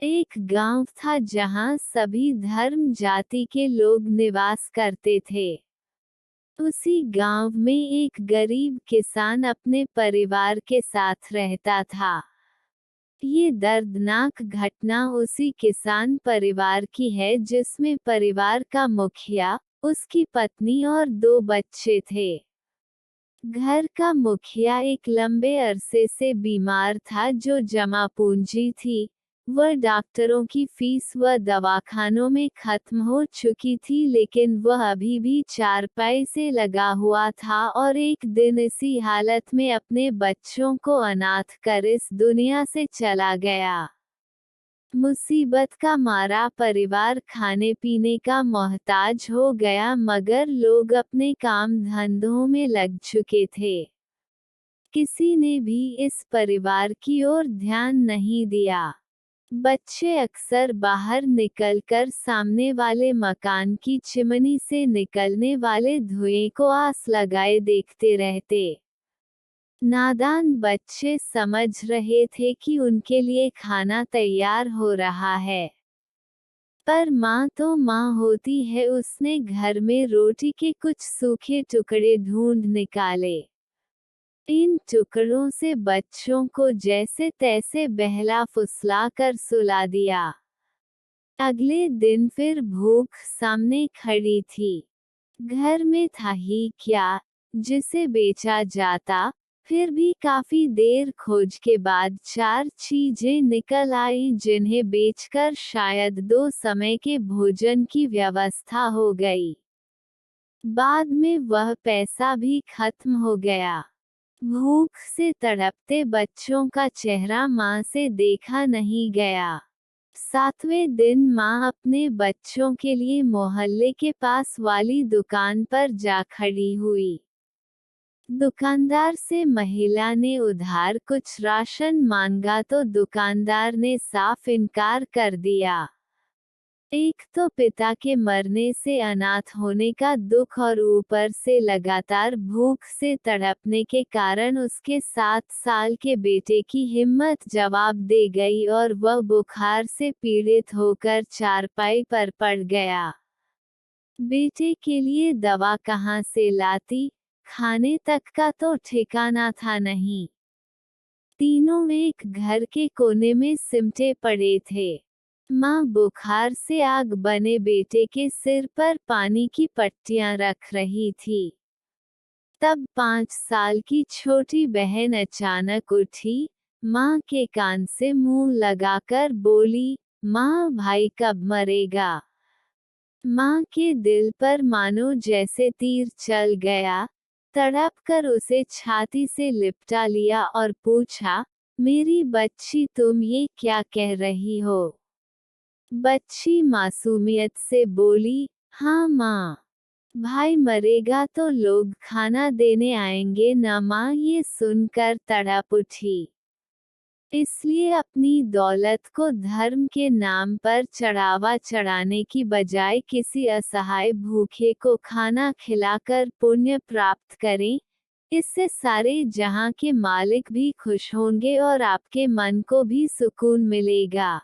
एक गांव था जहां सभी धर्म जाति के लोग निवास करते थे। उसी गांव में एक गरीब किसान अपने परिवार के साथ रहता था। ये दर्दनाक घटना उसी किसान परिवार की है जिसमें परिवार का मुखिया, उसकी पत्नी और 2 बच्चे थे। घर का मुखिया एक लंबे अरसे से बीमार था जो जमा पूंजी थी, वह डॉक्टरों की फीस व दवाखानों में खत्म हो चुकी थी, लेकिन वह अभी भी चारपाई से लगा हुआ था और एक दिन इसी हालत में अपने बच्चों को अनाथ कर इस दुनिया से चला गया। मुसीबत का मारा परिवार खाने पीने का मोहताज हो गया, मगर लोग अपने काम धंधों में लग चुके थे। किसी ने भी इस परिवार की ओर ध्यान नहीं दिया। बच्चे अक्सर बाहर निकलकर सामने वाले मकान की चिमनी से निकलने वाले धुएं को आस लगाए देखते रहते। नादान बच्चे समझ रहे थे कि उनके लिए खाना तैयार हो रहा है, पर माँ तो माँ होती है, उसने घर में रोटी के कुछ सूखे टुकड़े ढूंढ निकाले। इन टुकड़ों से बच्चों को जैसे तैसे बहला फुसला कर सुला दिया। अगले दिन फिर भूख सामने खड़ी थी। घर में था ही क्या जिसे बेचा जाता। फिर भी काफी देर खोज के बाद 4 चीजें निकल आई जिन्हें बेचकर शायद 2 समय के भोजन की व्यवस्था हो गई। बाद में वह पैसा भी खत्म हो गया। भूख से तड़पते बच्चों का चेहरा माँ से देखा नहीं गया। 7वें दिन माँ अपने बच्चों के लिए मोहल्ले के पास वाली दुकान पर जा खड़ी हुई। दुकानदार से महिला ने उधार कुछ राशन मांगा तो दुकानदार ने साफ इनकार कर दिया। एक तो पिता के मरने से अनाथ होने का दुख और ऊपर से लगातार भूख से तड़पने के कारण उसके 7 साल के बेटे की हिम्मत जवाब दे गई और वह बुखार से पीड़ित होकर चारपाई पर पड़ गया। बेटे के लिए दवा कहाँ से लाती, खाने तक का तो ठिकाना था नहीं। तीनों एक घर के कोने में सिमटे पड़े थे। माँ बुखार से आग बने बेटे के सिर पर पानी की पट्टियां रख रही थी। तब 5 साल की छोटी बहन अचानक उठी, माँ के कान से मुंह लगाकर बोली, माँ भाई कब मरेगा। माँ के दिल पर मानो जैसे तीर चल गया। तड़प कर उसे छाती से लिपटा लिया और पूछा, मेरी बच्ची तुम ये क्या कह रही हो। बच्ची मासूमियत से बोली, हाँ माँ, भाई मरेगा तो लोग खाना देने आएंगे न माँ। ये सुनकर तड़प उठी। इसलिए अपनी दौलत को धर्म के नाम पर चढ़ावा चढ़ाने की बजाय किसी असहाय भूखे को खाना खिलाकर पुण्य प्राप्त करें। इससे सारे जहां के मालिक भी खुश होंगे और आपके मन को भी सुकून मिलेगा।